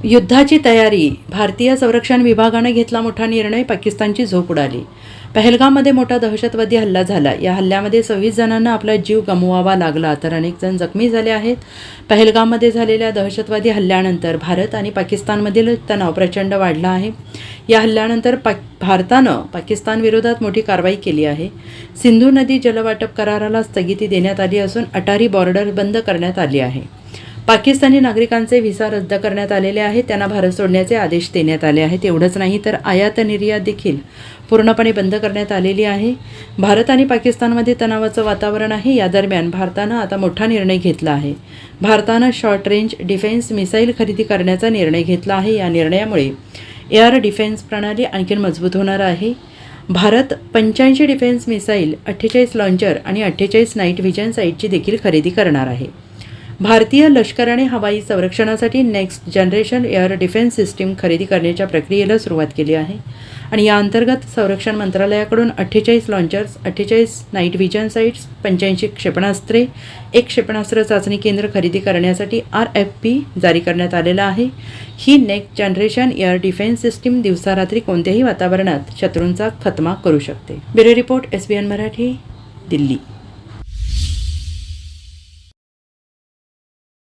युद्धाची तयारी. भारतीय संरक्षण विभागाने घेतला मोठा निर्णय. पाकिस्तानची झोप उडाली. पहलगाममध्ये मोठा दहशतवादी हल्ला झाला. या हल्ल्यामध्ये 26 जणांना आपला जीव गमवावा लागला तर अनेक जण जखमी झाले आहेत. पहलगाममध्ये झालेल्या दहशतवादी हल्ल्यानंतर भारत आणि पाकिस्तानमधील तणाव प्रचंड वाढला आहे. या हल्ल्यानंतर भारतानं पाकिस्तानविरोधात मोठी कारवाई केली आहे. सिंधू नदी जलवाटप कराराला स्थगिती देण्यात आली असून अटारी बॉर्डर बंद करण्यात आली आहे. पाकिस्तानी नागरिकांचे व्हिसा रद्द करण्यात आलेले आहेत. त्यांना भारत सोडण्याचे आदेश देण्यात आले आहेत. एवढंच नाही तर आयात निर्यात देखील पूर्णपणे बंद करण्यात आलेली आहे. भारत आणि पाकिस्तानमध्ये तणावाचं वातावरण आहे. या दरम्यान भारतानं आता मोठा निर्णय घेतला आहे. भारतानं शॉर्ट रेंज डिफेन्स मिसाईल खरेदी करण्याचा निर्णय घेतला आहे. या निर्णयामुळे एअर डिफेन्स प्रणाली आणखी मजबूत होणार आहे. भारत 85 डिफेन्स मिसाईल, 48 लॉन्चर आणि 48 नाईट व्हिजन साईटची देखील खरेदी करणार आहे. भारतीय लष्कराने हवाई संरक्षणासाठी next generation air defence system खरेदी करण्याच्या प्रक्रियेला सुरुवात केली आहे आणि या अंतर्गत संरक्षण मंत्रालयाकडून 48 लॉन्चर्स, 48 नाईट व्हिजन साईट्स, 85 क्षेपणास्त्रे, एक क्षेपणास्त्र चाचणी केंद्र खरेदी करण्यासाठी RFP जारी करण्यात आलेला आहे. ही next generation air defence system दिवसारात्री कोणत्याही वातावरणात शत्रूंचा खात्मा करू शकते. Bureau report, SBN Marathi, Delhi.